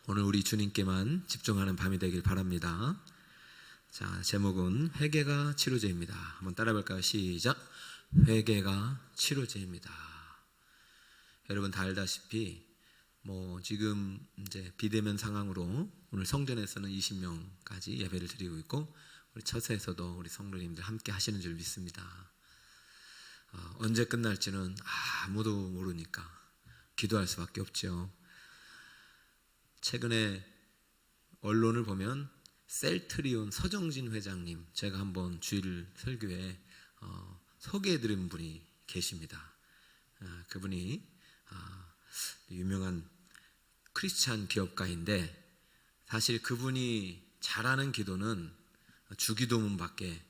오늘 우리 주님께만 집중하는 밤이 되길 바랍니다. 자, 제목은 회개가 치료제입니다. 한번 따라 볼까요? 시작. 회개가 치료제입니다. 여러분 다 알다시피 지금 이제 비대면 상황으로 오늘 성전에서는 20명까지 예배를 드리고 있고, 우리 처세에서도 우리 성도님들 함께 하시는 줄 믿습니다. 언제 끝날지는 아무도 모르니까 기도할 수밖에 없죠. 최근에 언론을 보면 셀트리온 서정진 회장님, 제가 한번 주일 설교에 소개해드린 분이 계십니다. 그분이 유명한 크리스찬 기업가인데, 사실 그분이 잘하는 기도는 주기도문밖에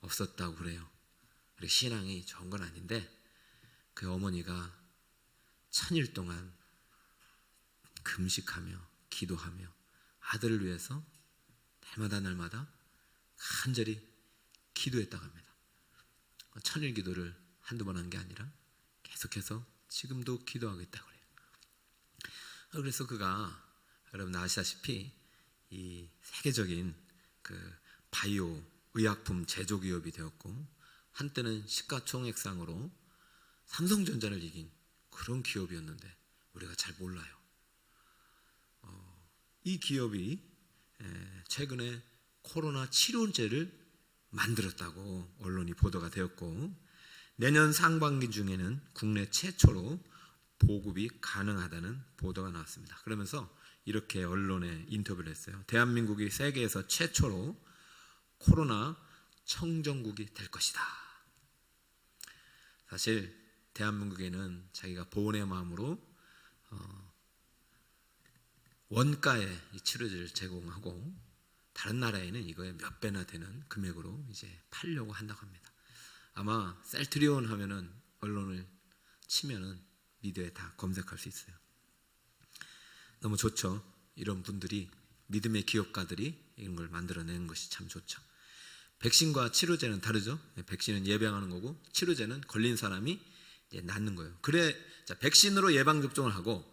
없었다고 그래요. 그리고 신앙이 좋은 건 아닌데, 그 어머니가 1000일 동안 금식하며 기도하며 아들을 위해서 날마다 간절히 기도했다고 합니다. 1000일 기도를 한두 번 한 게 아니라 계속해서 지금도 기도하고 있다고 그래요. 그래서 그가, 여러분 아시다시피 이 세계적인 그 바이오 의약품 제조 기업이 되었고, 한때는 시가총액상으로 삼성전자를 이긴 그런 기업이었는데 우리가 잘 몰라요. 이 기업이 최근에 코로나 치료제를 만들었다고 언론이 보도가 되었고, 내년 상반기 중에는 국내 최초로 보급이 가능하다는 보도가 나왔습니다. 그러면서 이렇게 언론에 인터뷰를 했어요. 대한민국이 세계에서 최초로 코로나 청정국이 될 것이다. 사실 대한민국에는 자기가 보온의 마음으로 원가에 이 치료제를 제공하고, 다른 나라에는 이거에 몇 배나 되는 금액으로 이제 팔려고 한다고 합니다. 아마 셀트리온 하면은 언론을 치면은 미디어에 다 검색할 수 있어요. 너무 좋죠. 이런 분들이, 믿음의 기업가들이 이런 걸 만들어내는 것이 참 좋죠. 백신과 치료제는 다르죠. 백신은 예방하는 거고, 치료제는 걸린 사람이 이제 낫는 거예요. 그래, 자, 백신으로 예방 접종을 하고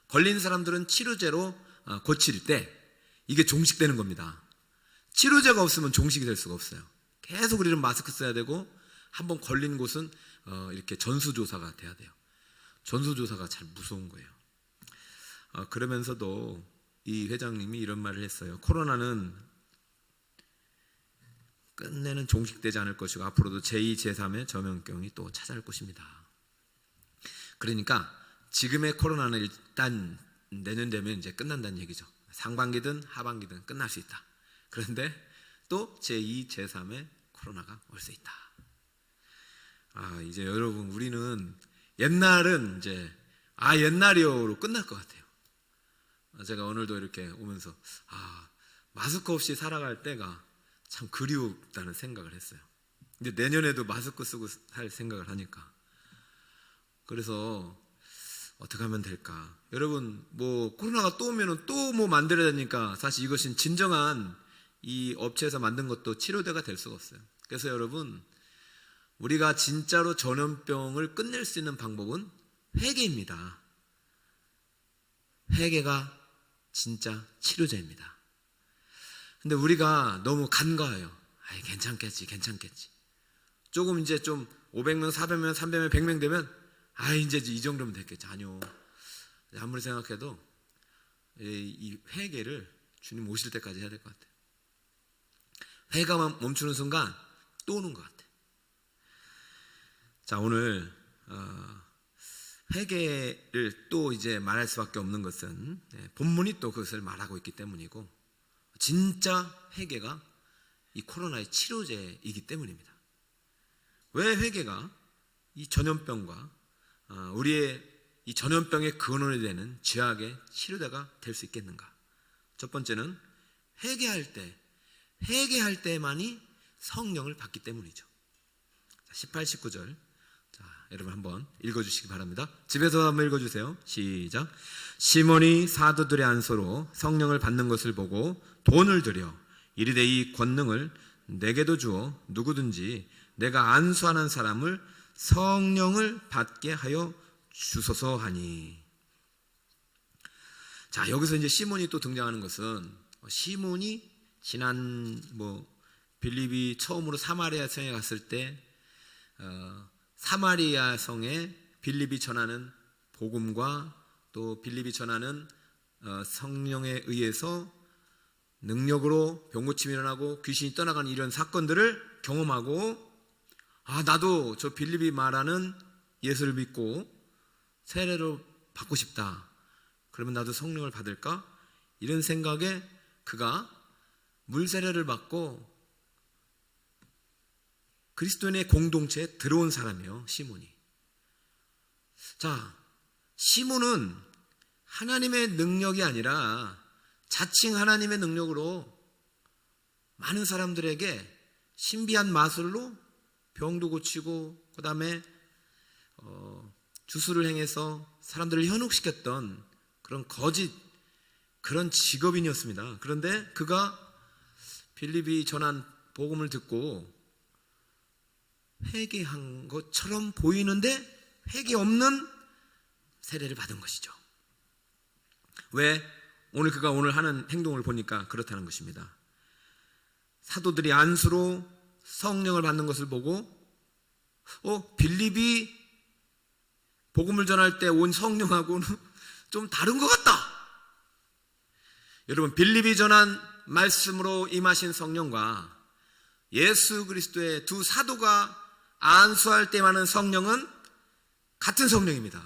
걸린 사람들은 치료제로 고칠 때 이게 종식되는 겁니다. 치료제가 없으면 종식이 될 수가 없어요. 계속 우리는 마스크 써야 되고, 한번 걸린 곳은 이렇게 전수조사가 돼야 돼요. 전수조사가 잘 무서운 거예요. 그러면서도 이 회장님이 이런 말을 했어요. 코로나는 끝내는 종식되지 않을 것이고, 앞으로도 제2, 제3의 전염병이 또 찾아올 것입니다. 그러니까 지금의 코로나는 일단 내년 되면 이제 끝난다는 얘기죠. 상반기든 하반기든 끝날 수 있다. 그런데 또 제2, 제3의 코로나가 올 수 있다. 이제 여러분, 우리는 옛날은 이제 옛날이요로 끝날 것 같아요. 제가 오늘도 이렇게 오면서 마스크 없이 살아갈 때가 참 그리웠다는 생각을 했어요. 근데 내년에도 마스크 쓰고 살 생각을 하니까, 그래서 어떻게 하면 될까? 여러분, 코로나가 또 오면은 또 만들어야 되니까, 사실 이것은 진정한 이 업체에서 만든 것도 치료제가 될 수가 없어요. 그래서 여러분, 우리가 진짜로 전염병을 끝낼 수 있는 방법은 회개입니다. 회개가 진짜 치료제입니다. 근데 우리가 너무 간과해요. 괜찮겠지. 조금 이제 좀 500명, 400명, 300명, 100명 되면 이제 이 정도면 됐겠지. 아니요. 아무리 생각해도 이 회개를 주님 오실 때까지 해야 될 것 같아요. 회개만 멈추는 순간 또 오는 것 같아요. 자, 오늘 회개를 또 이제 말할 수밖에 없는 것은 본문이 또 그것을 말하고 있기 때문이고, 진짜 회개가 이 코로나의 치료제이기 때문입니다. 왜 회개가 이 전염병과 우리의 이 전염병의 근원이 되는 죄악의 치료제가 될 수 있겠는가? 첫 번째는 회개할 때만이 성령을 받기 때문이죠. 18, 19절. 자, 여러분 한번 읽어주시기 바랍니다. 집에서 한번 읽어주세요. 시작. 시몬이 사도들의 안소로 성령을 받는 것을 보고 돈을 들여 이르되 이 권능을 내게도 주어 누구든지 내가 안수하는 사람을 성령을 받게 하여 주소서 하니. 자, 여기서 이제 시몬이 또 등장하는 것은, 시몬이 지난 빌립이 처음으로 사마리아 성에 갔을 때 사마리아 성에 빌립이 전하는 복음과 또 빌립이 전하는 성령에 의해서 능력으로 병고침이 일어나고 귀신이 떠나가는 이런 사건들을 경험하고, 나도 저 빌립이 말하는 예수를 믿고 세례를 받고 싶다. 그러면 나도 성령을 받을까? 이런 생각에 그가 물세례를 받고 그리스도인의 공동체에 들어온 사람이에요, 시몬이. 자, 시몬은 하나님의 능력이 아니라 자칭 하나님의 능력으로 많은 사람들에게 신비한 마술로 병도 고치고, 그 다음에 주술을 행해서 사람들을 현혹시켰던 그런 거짓, 그런 직업인이었습니다. 그런데 그가 빌립이 전한 복음을 듣고 회개한 것처럼 보이는데 회개 없는 세례를 받은 것이죠. 왜? 그가 오늘 하는 행동을 보니까 그렇다는 것입니다. 사도들이 안수로 성령을 받는 것을 보고 빌립이 복음을 전할 때 온 성령하고는 좀 다른 것 같다. 여러분, 빌립이 전한 말씀으로 임하신 성령과 예수 그리스도의 두 사도가 안수할 때 임하는 성령은 같은 성령입니다.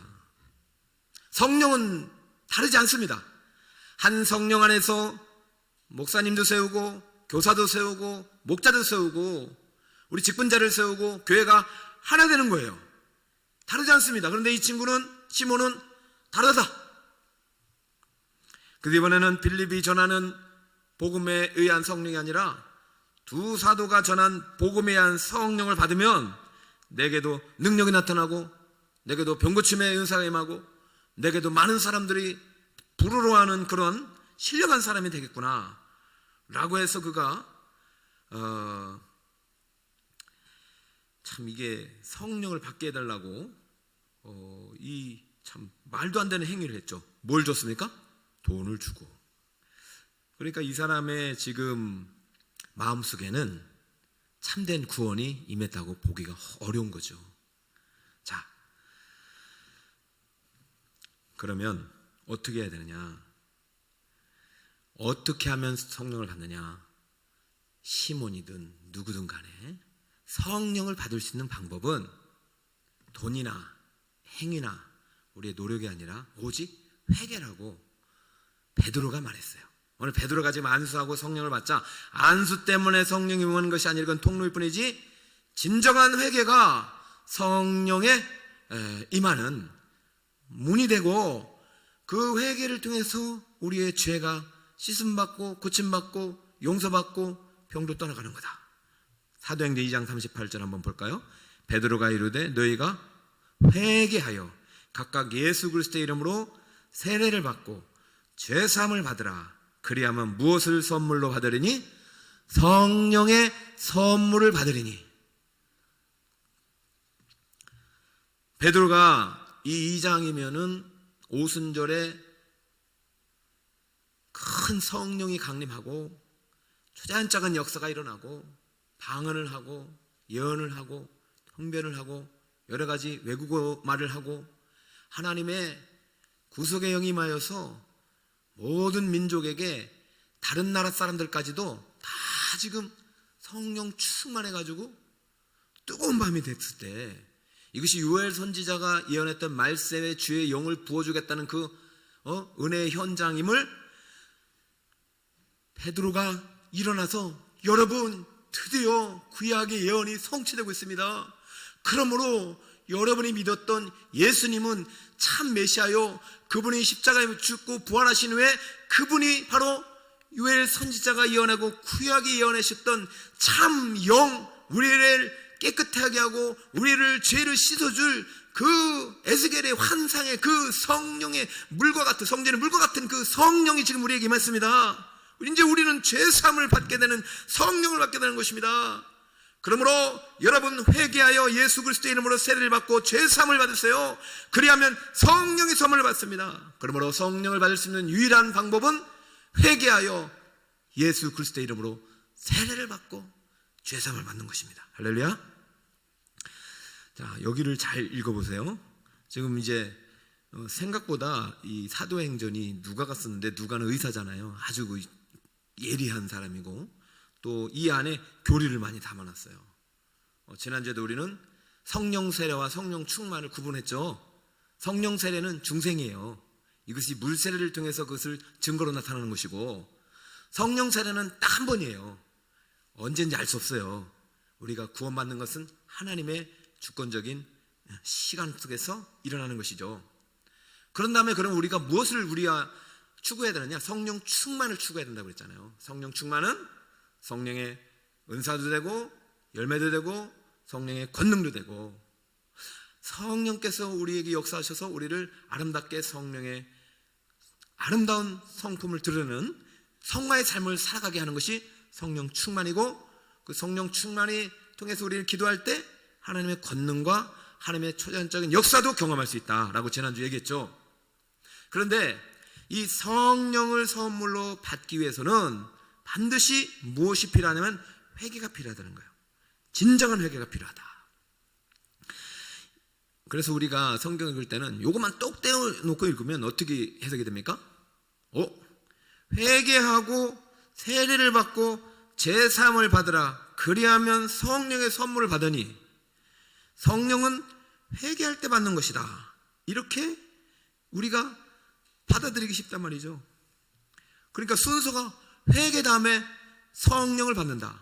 성령은 다르지 않습니다. 한 성령 안에서 목사님도 세우고 교사도 세우고 목자도 세우고 우리 직분자를 세우고 교회가 하나 되는 거예요. 다르지 않습니다. 그런데 이 친구는, 시몬은 다르다. 그래서 이번에는 빌립이 전하는 복음에 의한 성령이 아니라 두 사도가 전한 복음에 의한 성령을 받으면 내게도 능력이 나타나고, 내게도 병고침의 은사가 임하고, 내게도 많은 사람들이 부러워하는 그런 신령한 사람이 되겠구나 라고 해서 그가 참 이게 성령을 받게 해달라고 이 참 말도 안 되는 행위를 했죠. 뭘 줬습니까? 돈을 주고. 그러니까 이 사람의 지금 마음속에는 참된 구원이 임했다고 보기가 어려운 거죠. 자, 그러면 어떻게 해야 되느냐? 어떻게 하면 성령을 받느냐? 시몬이든 누구든 간에 성령을 받을 수 있는 방법은 돈이나 행위나 우리의 노력이 아니라 오직 회개라고 베드로가 말했어요. 오늘 베드로가 지금 안수하고 성령을 받자 안수 때문에 성령이 임하는 것이 아니라 이건 통로일 뿐이지, 진정한 회개가 성령에 임하는 문이 되고, 그 회개를 통해서 우리의 죄가 씻음받고 고침받고 용서받고 병도 떠나가는 거다. 사도행전 2장 38절 한번 볼까요? 베드로가 이르되 너희가 회개하여 각각 예수 그리스도의 이름으로 세례를 받고 죄 사함을 받으라. 그리하면 무엇을 선물로 받으리니? 성령의 선물을 받으리니. 베드로가 이 2장이면은 오순절에 큰 성령이 강림하고 초자연적인 역사가 일어나고 방언을 하고 예언을 하고 통변을 하고 여러 가지 외국어 말을 하고 하나님의 구속의 영이 임하여서 모든 민족에게 다른 나라 사람들까지도 다 지금 성령 충만해가지고 뜨거운 밤이 됐을 때, 이것이 요엘 선지자가 예언했던 말세에 주의 영을 부어주겠다는 그 은혜의 현장임을 베드로가 일어나서, 여러분 드디어 구약의 예언이 성취되고 있습니다. 그러므로 여러분이 믿었던 예수님은 참 메시아요, 그분이 십자가에 죽고 부활하신 후에 그분이 바로 요엘 선지자가 예언하고 구약이 예언하셨던 참 영, 우리를 깨끗하게 하고 우리를 죄를 씻어줄 그 에스겔의 환상의 그 성령의 물과 같은, 성전의 물과 같은 그 성령이 지금 우리에게 임했습니다. 이제 우리는 죄사함을 받게 되는, 성령을 받게 되는 것입니다. 그러므로 여러분 회개하여 예수 그리스도의 이름으로 세례를 받고 죄 사함을 받으세요. 그리하면 성령의 선물을 받습니다. 그러므로 성령을 받을 수 있는 유일한 방법은 회개하여 예수 그리스도의 이름으로 세례를 받고 죄 사함을 받는 것입니다. 할렐루야. 자, 여기를 잘 읽어보세요. 지금 이제 생각보다 이 사도행전이 누가가 썼는데, 누가는 의사잖아요. 아주 예리한 사람이고 또 이 안에 교리를 많이 담아놨어요. 지난주에도 우리는 성령 세례와 성령 충만을 구분했죠. 성령 세례는 중생이에요. 이것이 물 세례를 통해서 그것을 증거로 나타나는 것이고, 성령 세례는 딱 한 번이에요. 언제인지 알 수 없어요. 우리가 구원받는 것은 하나님의 주권적인 시간 속에서 일어나는 것이죠. 그런 다음에 그럼 우리가 무엇을 우리가 추구해야 되느냐? 성령 충만을 추구해야 된다고 그랬잖아요. 성령 충만은 성령의 은사도 되고 열매도 되고 성령의 권능도 되고, 성령께서 우리에게 역사하셔서 우리를 아름답게 성령의 아름다운 성품을 드러내는 성화의 삶을 살아가게 하는 것이 성령 충만이고, 그 성령 충만이 통해서 우리를 기도할 때 하나님의 권능과 하나님의 초자연적인 역사도 경험할 수 있다라고 지난주 얘기했죠. 그런데 이 성령을 선물로 받기 위해서는 반드시 무엇이 필요하냐면 회개가 필요하다는 거예요. 진정한 회개가 필요하다. 그래서 우리가 성경 읽을 때는 요것만 똑 떼어놓고 읽으면 어떻게 해석이 됩니까? 회개하고 세례를 받고 제사함을 받으라. 그리하면 성령의 선물을 받으니, 성령은 회개할 때 받는 것이다. 이렇게 우리가 받아들이기 쉽단 말이죠. 그러니까 순서가 회개 다음에 성령을 받는다,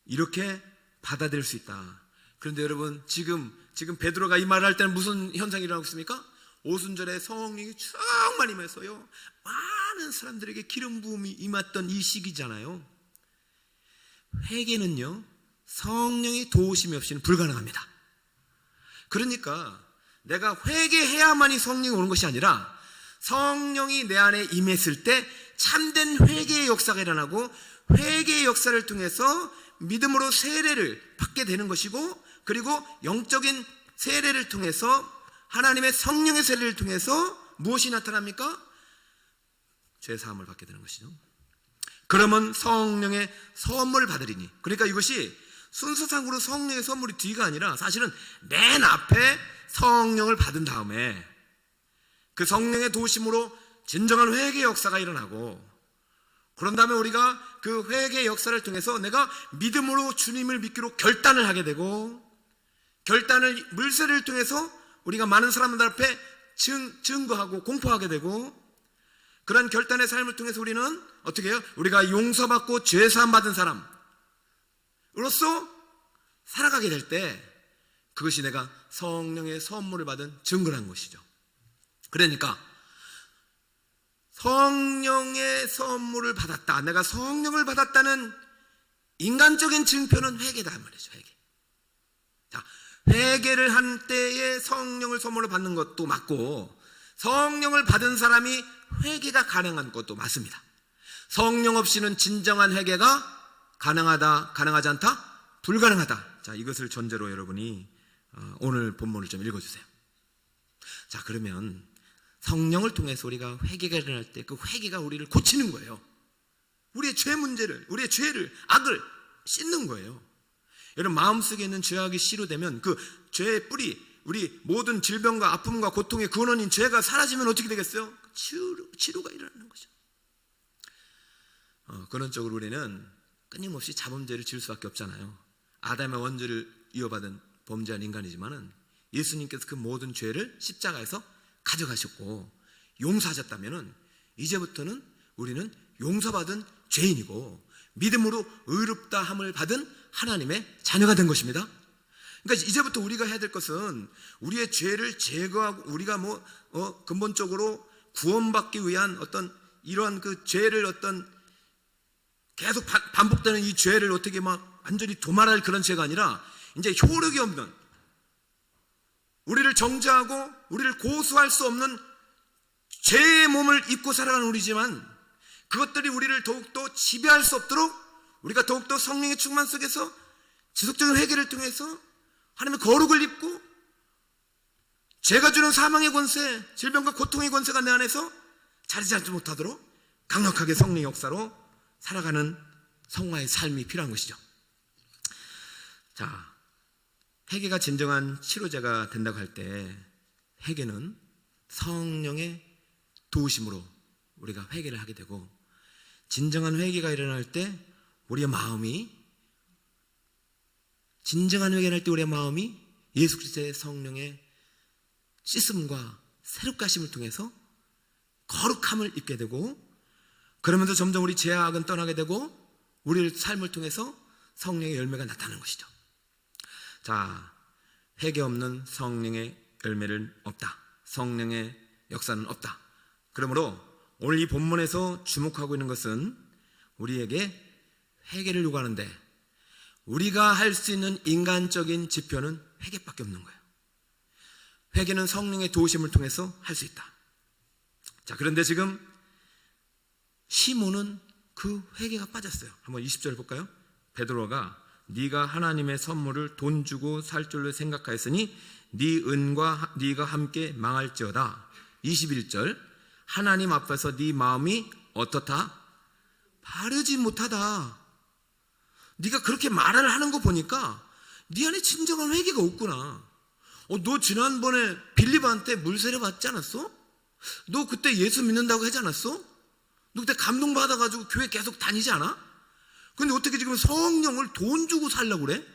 이렇게 받아들일 수 있다. 그런데 여러분, 지금 베드로가 이 말을 할 때는 무슨 현상이 일어나고 있습니까? 오순절에 성령이 충만히 임해서요, 많은 사람들에게 기름 부음이 임했던 이 시기잖아요. 회개는요, 성령의 도우심이 없이는 불가능합니다. 그러니까 내가 회개해야만이 성령이 오는 것이 아니라, 성령이 내 안에 임했을 때 참된 회개의 역사가 일어나고, 회개의 역사를 통해서 믿음으로 세례를 받게 되는 것이고, 그리고 영적인 세례를 통해서, 하나님의 성령의 세례를 통해서 무엇이 나타납니까? 죄사함을 받게 되는 것이죠. 그러면 성령의 선물을 받으리니, 그러니까 이것이 순서상으로 성령의 선물이 뒤가 아니라 사실은 맨 앞에 성령을 받은 다음에 그 성령의 도우심으로 진정한 회개의 역사가 일어나고, 그런 다음에 우리가 그 회개의 역사를 통해서 내가 믿음으로 주님을 믿기로 결단을 하게 되고, 결단을 물세례를 통해서 우리가 많은 사람들 앞에 증거하고 공포하게 되고, 그런 결단의 삶을 통해서 우리는 어떻게 해요? 우리가 용서받고 죄사함 받은 사람으로서 살아가게 될 때, 그것이 내가 성령의 선물을 받은 증거라는 것이죠. 그러니까 성령의 선물을 받았다, 내가 성령을 받았다는 인간적인 증표는 회개다 말이죠. 회개. 자, 회개를 한 때에 성령을 선물로 받는 것도 맞고, 성령을 받은 사람이 회개가 가능한 것도 맞습니다. 성령 없이는 진정한 회개가 가능하지 않다? 불가능하다. 자, 이것을 전제로 여러분이 오늘 본문을 좀 읽어주세요. 자, 그러면 성령을 통해서 우리가 회개가 일어날 때 그 회개가 우리를 고치는 거예요. 우리의 죄 문제를, 우리의 죄를, 악을 씻는 거예요. 여러분, 마음속에 있는 죄악이 씨로되면 그 죄의 뿌리, 우리 모든 질병과 아픔과 고통의 근원인 죄가 사라지면 어떻게 되겠어요? 치료가 일어나는 거죠. 근원적으로 우리는 끊임없이 자범죄를 지을 수밖에 없잖아요. 아담의 원죄를 이어받은 범죄한 인간이지만은 예수님께서 그 모든 죄를 십자가에서 가져가셨고 용서하셨다면은, 이제부터는 우리는 용서받은 죄인이고 믿음으로 의롭다함을 받은 하나님의 자녀가 된 것입니다. 그러니까 이제부터 우리가 해야 될 것은 우리의 죄를 제거하고, 우리가 근본적으로 구원받기 위한 어떤 이러한 그 죄를 계속 반복되는 이 죄를 어떻게 완전히 도말할 그런 죄가 아니라, 이제 효력이 없는, 우리를 정죄하고 우리를 고소할 수 없는 죄의 몸을 입고 살아가는 우리지만, 그것들이 우리를 더욱더 지배할 수 없도록 우리가 더욱더 성령의 충만 속에서 지속적인 회개를 통해서 하나님의 거룩을 입고 죄가 주는 사망의 권세, 질병과 고통의 권세가 내 안에서 자리지 않지 못하도록 강력하게 성령의 역사로 살아가는 성화의 삶이 필요한 것이죠. 자, 회개가 진정한 치료제가 된다고 할 때 회개는 성령의 도우심으로 우리가 회개를 하게 되고, 진정한 회개가 일어날 때 우리의 마음이 예수 그리스도의 성령의 씻음과 새롭게 하심을 통해서 거룩함을 입게 되고, 그러면서 점점 우리 죄악은 떠나게 되고 우리의 삶을 통해서 성령의 열매가 나타나는 것이죠. 자, 회개 없는 성령의 열매는 없다. 성령의 역사는 없다. 그러므로 오늘 이 본문에서 주목하고 있는 것은 우리에게 회개를 요구하는데, 우리가 할 수 있는 인간적인 지표는 회개밖에 없는 거예요. 회개는 성령의 도우심을 통해서 할 수 있다. 자, 그런데 지금 시몬은 그 회개가 빠졌어요. 한번 20절 볼까요? 베드로가 네가 하나님의 선물을 돈 주고 살 줄로 생각하였으니 네 은과 네가 함께 망할지어다. 21절 하나님 앞에서 네 마음이 어떻다? 바르지 못하다. 네가 그렇게 말을 하는 거 보니까 네 안에 진정한 회개가 없구나. 너 지난번에 빌립한테 물세례 받지 않았어? 너 그때 예수 믿는다고 하지 않았어? 너 그때 감동받아가지고 교회 계속 다니지 않아? 근데 어떻게 지금 성령을 돈 주고 살려고 그래?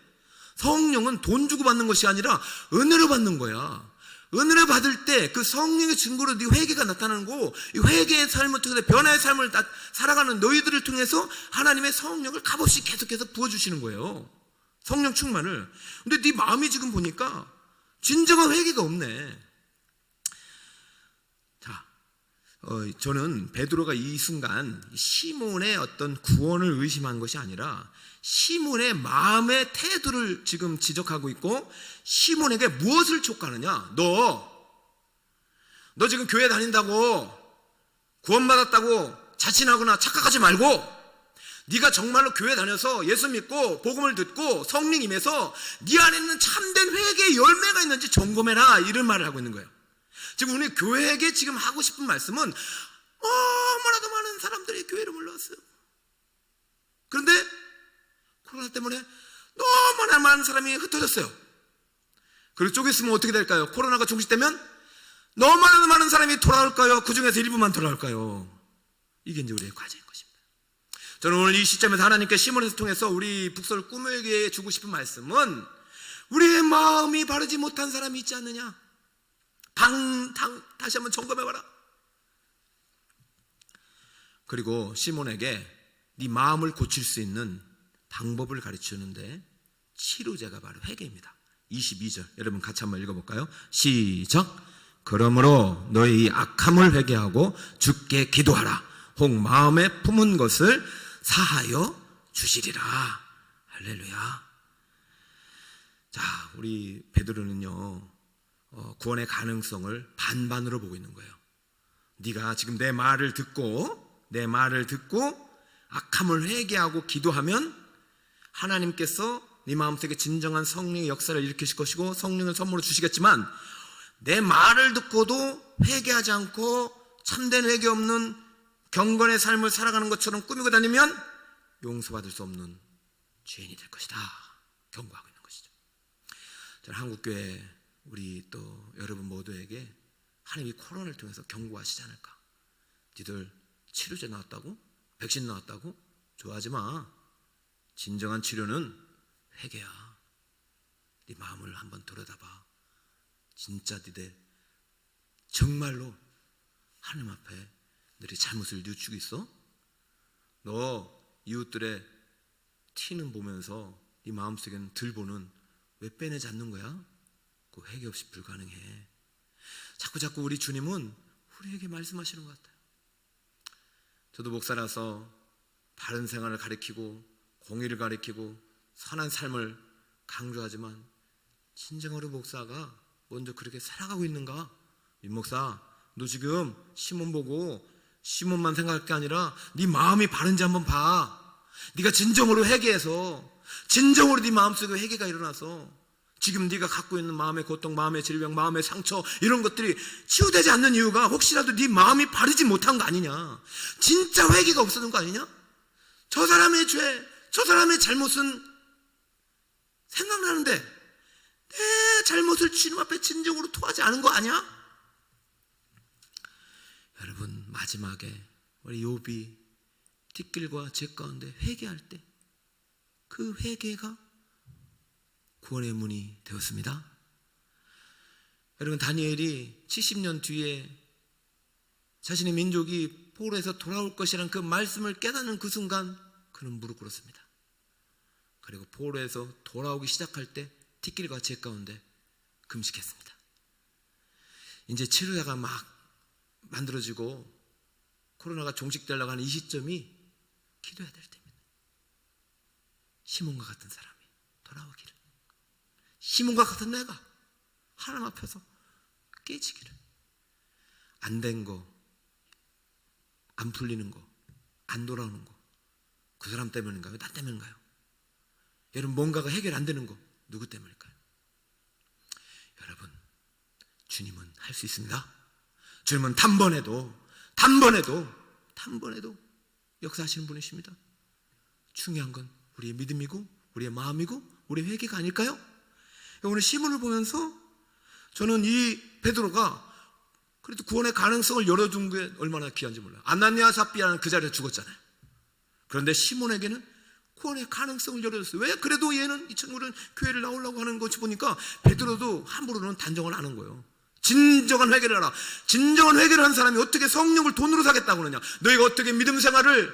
성령은 돈 주고 받는 것이 아니라 은혜로 받는 거야. 은혜를 받을 때 그 성령의 증거로 네 회개가 나타나는 거고, 이 회개의 삶을 통해서 변화의 삶을 살아가는 너희들을 통해서 하나님의 성령을 값없이 계속해서 부어주시는 거예요. 성령 충만을. 근데 네 마음이 지금 보니까 진정한 회개가 없네. 자, 저는 베드로가 이 순간 시몬의 어떤 구원을 의심한 것이 아니라 시몬의 마음의 태도를 지금 지적하고 있고, 시몬에게 무엇을 촉구하느냐? 너 지금 교회 다닌다고 구원받았다고 자신하거나 착각하지 말고, 네가 정말로 교회 다녀서 예수 믿고 복음을 듣고 성령 임해서 네 안에 있는 참된 회개의 열매가 있는지 점검해라, 이런 말을 하고 있는 거예요. 지금 우리 교회에게 지금 하고 싶은 말씀은 너무나도 많은 사람들이 교회로 몰려왔어요. 그런데 코로나 때문에 너무나 많은 사람이 흩어졌어요. 그리고 쪼갰으면 어떻게 될까요? 코로나가 종식되면 너무나 많은 사람이 돌아올까요? 그 중에서 일부만 돌아올까요? 이게 이제 우리의 과제인 것입니다. 저는 오늘 이 시점에서 하나님께 시몬을 통해서 우리 북서울 꿈에게 주고 싶은 말씀은, 우리의 마음이 바르지 못한 사람이 있지 않느냐? 다시 한번 점검해봐라. 그리고 시몬에게 네 마음을 고칠 수 있는 방법을 가르치는데 치료제가 바로 회개입니다. 22절 여러분 같이 한번 읽어볼까요? 시작. 그러므로 너희 이 악함을 회개하고 주께 기도하라. 혹 마음에 품은 것을 사하여 주시리라. 할렐루야. 자, 우리 베드로는요, 구원의 가능성을 반반으로 보고 있는 거예요. 네가 지금 내 말을 듣고 악함을 회개하고 기도하면 하나님께서 네 마음속에 진정한 성령의 역사를 일으키실 것이고 성령을 선물로 주시겠지만, 내 말을 듣고도 회개하지 않고 참된 회개 없는 경건의 삶을 살아가는 것처럼 꾸미고 다니면 용서받을 수 없는 죄인이 될 것이다, 경고하고 있는 것이죠. 저는 한국교회 우리 또 여러분 모두에게 하나님이 코로나를 통해서 경고하시지 않을까. 니들 치료제 나왔다고? 백신 나왔다고? 좋아하지 마. 진정한 치료는 회개야. 네 마음을 한번 들여다봐. 진짜 니들 정말로 하나님 앞에 너희 잘못을 뉘우치고 있어? 너 이웃들의 티는 보면서 네 마음속에는 들보는 왜 빼내지 않는 거야? 그 회개 없이 불가능해. 자꾸 우리 주님은 우리에게 말씀하시는 것 같아요. 저도 목사라서 바른 생활을 가르치고 공의를 가르치고 선한 삶을 강조하지만, 진정으로 목사가 먼저 그렇게 살아가고 있는가? 임 목사, 너 지금 시몬 보고 시몬만 생각할 게 아니라 네 마음이 바른지 한번 봐. 네가 진정으로 회개해서 진정으로 네 마음속에 회개가 일어나서 지금 네가 갖고 있는 마음의 고통, 마음의 질병, 마음의 상처 이런 것들이 치유되지 않는 이유가 혹시라도 네 마음이 바르지 못한 거 아니냐, 진짜 회개가 없어진 거 아니냐. 저 사람의 죄, 저 사람의 잘못은 생각나는데 내 잘못을 주님 앞에 진정으로 토하지 않은 거 아니야? 여러분, 마지막에 우리 욥이 뒷길과 죄 가운데 회개할 때 그 회개가 구원의 문이 되었습니다. 여러분, 다니엘이 70년 뒤에 자신의 민족이 포로에서 돌아올 것이라는 그 말씀을 깨닫는 그 순간 그는 무릎 꿇었습니다. 그리고 포로에서 돌아오기 시작할 때 뒷길과 죄 가운데 금식했습니다. 이제 치료자가 막 만들어지고 코로나가 종식되려고 하는 이 시점이 기도해야 될 때입니다. 시몬과 같은 사람이 돌아오기를, 시몬과 같은 내가 하나님 앞에서 깨지기를, 안 된 거, 안 풀리는 거, 안 돌아오는 거, 그 사람 때문인가요? 나 때문인가요? 여러분, 뭔가가 해결 안 되는 거 누구 때문일까요? 여러분, 주님은 할 수 있습니다. 주님은 단번에도 역사하시는 분이십니다. 중요한 건 우리의 믿음이고 우리의 마음이고 우리의 회개가 아닐까요? 오늘 시몬을 보면서 저는 이 베드로가 그래도 구원의 가능성을 열어준 게 얼마나 귀한지 몰라요. 아나니아 삽비라는 그 자리에 죽었잖아요. 그런데 시몬에게는 구원의 가능성을 열어줬어요. 왜? 그래도 얘는 이 친구는 교회를 나오려고 하는 것이 보니까 베드로도 함부로는 단정을 안 한 거예요. 진정한 회개를 하라. 진정한 회개를 한 사람이 어떻게 성령을 돈으로 사겠다고 그러냐. 너희가 어떻게 믿음 생활을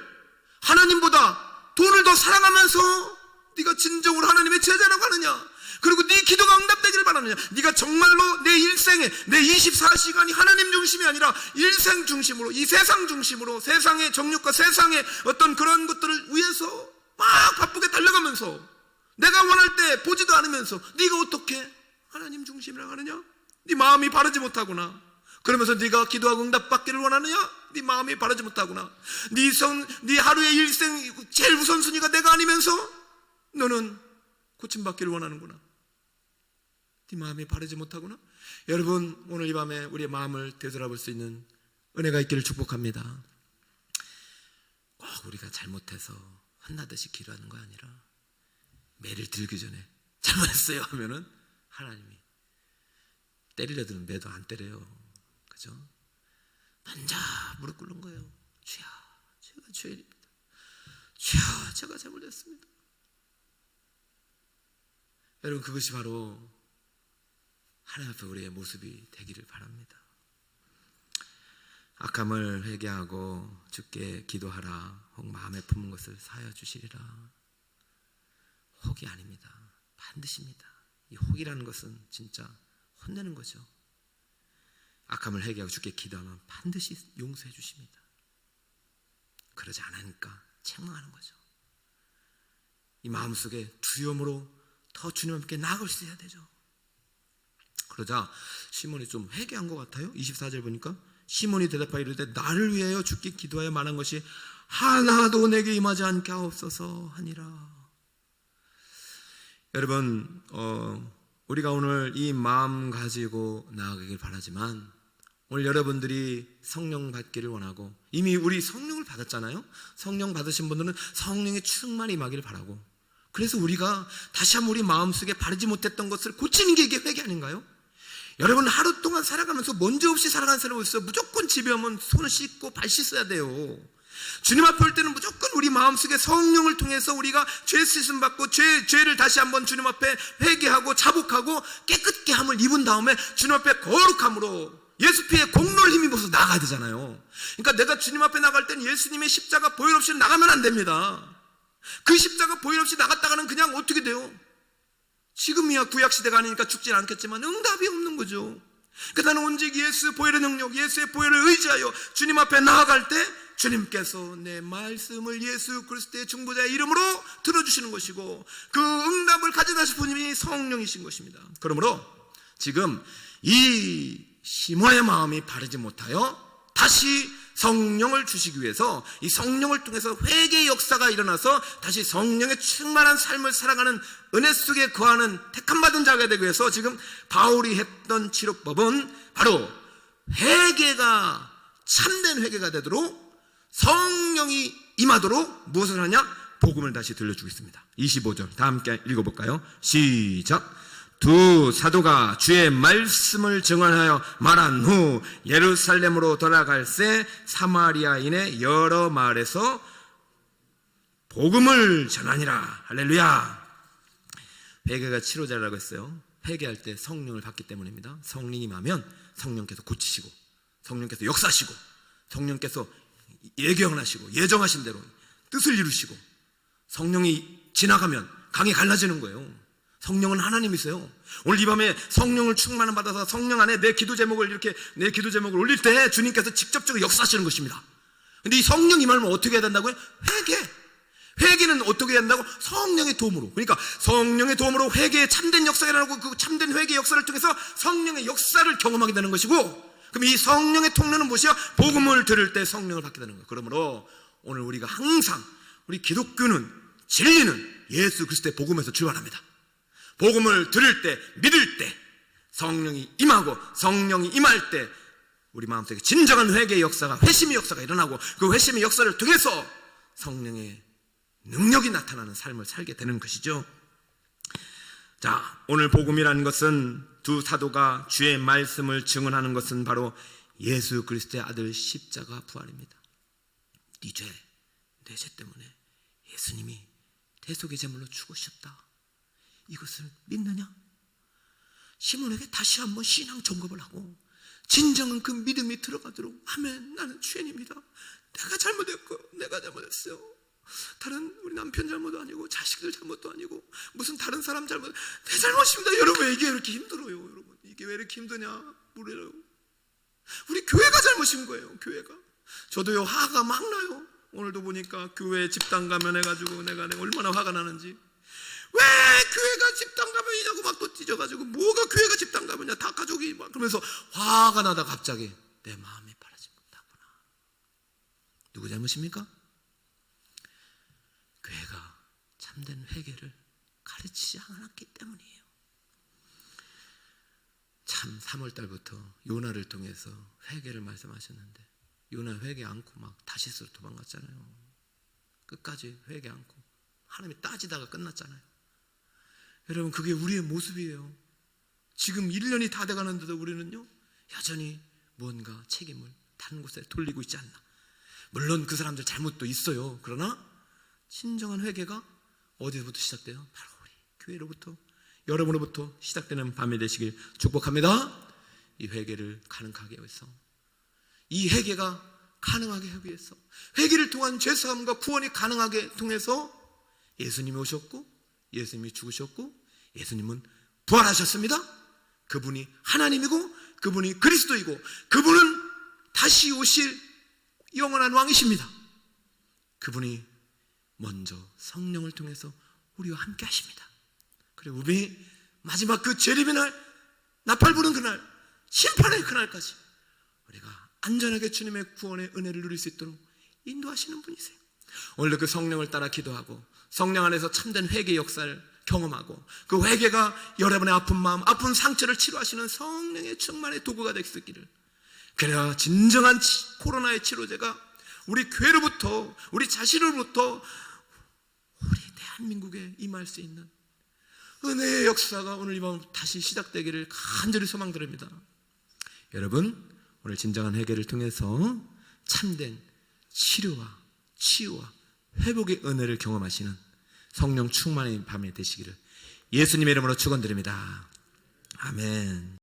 하나님보다 돈을 더 사랑하면서 네가 진정으로 하나님의 제자라고 하느냐. 그리고 네 기도가 응답되기를 바라느냐. 네가 정말로 내 일생에 내 24시간이 하나님 중심이 아니라 일생 중심으로, 이 세상 중심으로, 세상의 정욕과 세상의 어떤 그런 것들을 위해서 막 바쁘게 달려가면서 내가 원할 때 보지도 않으면서 네가 어떻게 하나님 중심이라고 하느냐. 네 마음이 바르지 못하구나. 그러면서 네가 기도하고 응답받기를 원하느냐? 네 마음이 바르지 못하구나. 네 하루의 일생 제일 우선순위가 내가 아니면서 너는 고침받기를 원하는구나. 네 마음이 바르지 못하구나. 여러분, 오늘 이 밤에 우리의 마음을 되돌아볼 수 있는 은혜가 있기를 축복합니다. 꼭 우리가 잘못해서 혼나듯이 기도하는 거 아니라 매를 들기 전에 잘못했어요 하면은 하나님이 때리려 들면 매도 안 때려요. 그죠? 먼저 무릎 꿇는 거예요. 주여, 제가 죄인입니다. 주여, 제가 잘못했습니다. 여러분, 그것이 바로 하나님 앞에 우리의 모습이 되기를 바랍니다. 악함을 회개하고 주께 기도하라. 혹 마음에 품은 것을 사하여 주시리라. 혹이 아닙니다. 반드시입니다. 이 혹이라는 것은 진짜 혼내는 거죠. 악함을 회개하고 주께 기도하면 반드시 용서해 주십니다. 그러지 않으니까 책망하는 거죠. 이 마음속에 두려움으로 더 주님 함께 나아갈 수 있어야 되죠. 그러자 시몬이 좀 회개한 것 같아요. 24절 보니까 시몬이 대답하여 이르되 나를 위하여 주께 기도하여 말한 것이 하나도 내게 임하지 않게 하옵소서 하니라. 여러분, 우리가 오늘 이 마음 가지고 나아가길 바라지만 오늘 여러분들이 성령 받기를 원하고 이미 우리 성령을 받았잖아요. 성령 받으신 분들은 성령의 충만히 임하기를 바라고, 그래서 우리가 다시 한번 우리 마음속에 바르지 못했던 것을 고치는 게 이게 회개 아닌가요? 여러분, 하루 동안 살아가면서 먼지 없이 살아가는 사람이 있어요. 무조건 집에 오면 손을 씻고 발 씻어야 돼요. 주님 앞에 올 때는 무조건 우리 마음속에 성령을 통해서 우리가 죄 씻음 받고 죄를 다시 한번 주님 앞에 회개하고 자복하고 깨끗게 함을 입은 다음에 주님 앞에 거룩함으로 예수 피의 공로를 힘입어서 나가야 되잖아요. 그러니까 내가 주님 앞에 나갈 때는 예수님의 십자가 보혈 없이 나가면 안 됩니다. 그 십자가 보혈 없이 나갔다가는 그냥 어떻게 돼요? 지금이야 구약 시대가 아니니까 죽진 않겠지만 응답이 없는 거죠. 그러니까 나는 오직 예수 보혈의 능력, 예수의 보혈을 의지하여 주님 앞에 나아갈 때 주님께서 내 말씀을 예수 그리스도의 중보자의 이름으로 들어주시는 것이고 그 응답을 가져다 주신 분이 성령이신 것입니다. 그러므로 지금 이 시몬의 마음이 바르지 못하여 다시 성령을 주시기 위해서 이 성령을 통해서 회개의 역사가 일어나서 다시 성령의 충만한 삶을 살아가는 은혜 속에 거하는 택함받은 자가 되기 위해서 지금 바울이 했던 치료법은 바로 회개가 참된 회개가 되도록 성령이 임하도록 무엇을 하냐? 복음을 다시 들려주겠습니다. 25절 다 함께 읽어볼까요? 시작. 두 사도가 주의 말씀을 증언하여 말한 후 예루살렘으로 돌아갈새 사마리아인의 여러 마을에서 복음을 전하니라. 할렐루야. 회개가 치료자라고 했어요. 회개할 때 성령을 받기 때문입니다. 성령이 임하면 성령께서 고치시고 성령께서 역사하시고 성령께서 예경하시고 예정하신 대로 뜻을 이루시고 성령이 지나가면 강이 갈라지는 거예요. 성령은 하나님이세요. 오늘 이 밤에 성령을 충만을 받아서 성령 안에 내 기도 제목을 올릴 때 주님께서 직접적으로 역사하시는 것입니다. 근데 이 성령 임하면 어떻게 해야 된다고요? 회개는 어떻게 해야 된다고? 성령의 도움으로. 그러니까 성령의 도움으로 회개의 참된 역사가 일어나고 그 참된 회개의 역사를 통해서 성령의 역사를 경험하게 되는 것이고, 그럼 이 성령의 통로는 무엇이야? 복음을 들을 때 성령을 받게 되는 거예요. 그러므로 오늘 우리가 항상 우리 기독교는 진리는 예수 그리스도의 복음에서 출발합니다. 복음을 들을 때, 믿을 때 성령이 임하고 성령이 임할 때 우리 마음속에 진정한 회개의 역사가, 회심의 역사가 일어나고 그 회심의 역사를 통해서 성령의 능력이 나타나는 삶을 살게 되는 것이죠. 자, 오늘 복음이라는 것은 두 사도가 주의 말씀을 증언하는 것은 바로 예수 그리스도의 아들 십자가 부활입니다. 네 죄, 내 죄 때문에 예수님이 대속의 제물로 죽으셨다. 이것을 믿느냐? 시몬에게 다시 한번 신앙 점검을 하고 진정한 그 믿음이 들어가도록 아멘, 나는 죄인입니다. 내가 잘못했어요. 다른 우리 남편 잘못도 아니고 자식들 잘못도 아니고 무슨 다른 사람 잘못, 내 잘못입니다. 여러분, 이게 왜 이렇게 힘들어요? 여러분, 이게 왜 이렇게 힘드냐? 모르요. 우리 교회가 잘못인 거예요. 교회가. 저도요, 화가 막 나요. 오늘도 보니까 교회 집단 감염해가지고 내가 얼마나 화가 나는지. 왜 교회가 집단 감염이냐고 막 또 찢어가지고, 뭐가 교회가 집단 감염이냐, 다 가족이 막 그러면서 화가 나다 갑자기 내 마음이 바라진다구나. 누구 잘못입니까? 교회가 참된 회개를 가르치지 않았기 때문이에요. 참 3월달부터 요나를 통해서 회개를 말씀하셨는데 요나 회개 않고 막 다시스로 도망갔잖아요. 끝까지 회개 않고 하나님이 따지다가 끝났잖아요. 여러분, 그게 우리의 모습이에요. 지금 1년이 다 돼가는데도 우리는요, 여전히 뭔가 책임을 다른 곳에 돌리고 있지 않나. 물론 그 사람들 잘못도 있어요. 그러나 진정한 회개가 어디서부터 시작돼요? 바로 우리 교회로부터, 여러분으로부터 시작되는 밤이 되시길 축복합니다. 이 회개를 가능하게 위해서, 이 회개가 가능하게 하기 위해서, 회개를 통한 죄사함과 구원이 가능하게 통해서 예수님이 오셨고 예수님이 죽으셨고 예수님은 부활하셨습니다. 그분이 하나님이고 그분이 그리스도이고 그분은 다시 오실 영원한 왕이십니다. 그분이 먼저 성령을 통해서 우리와 함께 하십니다. 그리고 우리 마지막 그 재림의 날, 나팔 부는 그날, 심판의 그날까지 우리가 안전하게 주님의 구원의 은혜를 누릴 수 있도록 인도하시는 분이세요. 오늘도 그 성령을 따라 기도하고 성령 안에서 참된 회개의 역사를 경험하고 그 회개가 여러분의 아픈 마음, 아픈 상처를 치료하시는 성령의 충만의 도구가 될 수 있기를. 그래야 진정한 코로나의 치료제가 우리 교회로부터, 우리 자신으로부터 우리 대한민국에 임할 수 있는 은혜의 역사가 오늘 이 밤 다시 시작되기를 간절히 소망드립니다. 여러분, 오늘 진정한 회개를 통해서 참된 치료와 치유와 회복의 은혜를 경험하시는 성령 충만의 밤이 되시기를 예수님의 이름으로 축원드립니다. 아멘.